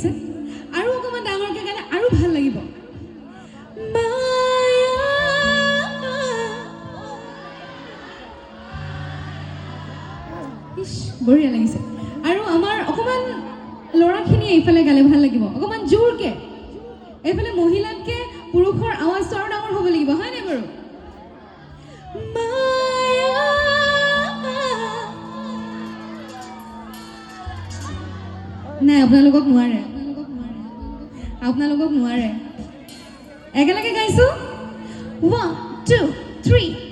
লাগিছে আৰু অকমান ডাঙৰকে গালে আৰু ভাল লাগিব বঢ়িয়া লাগিছে আৰু আমাৰ অকমান ল'ৰাখিনিয়ে এইফালে গালে ভাল লাগিব অকমান জোৰকে এইফালে মহিলাতকে পুৰুষৰ আৱাজটো আৰু ডাঙৰ হ'ব লাগিব হয় নাই বাৰু নাই আপোনালোকক নোৱাৰে একেলগে গাইছো 1 2 3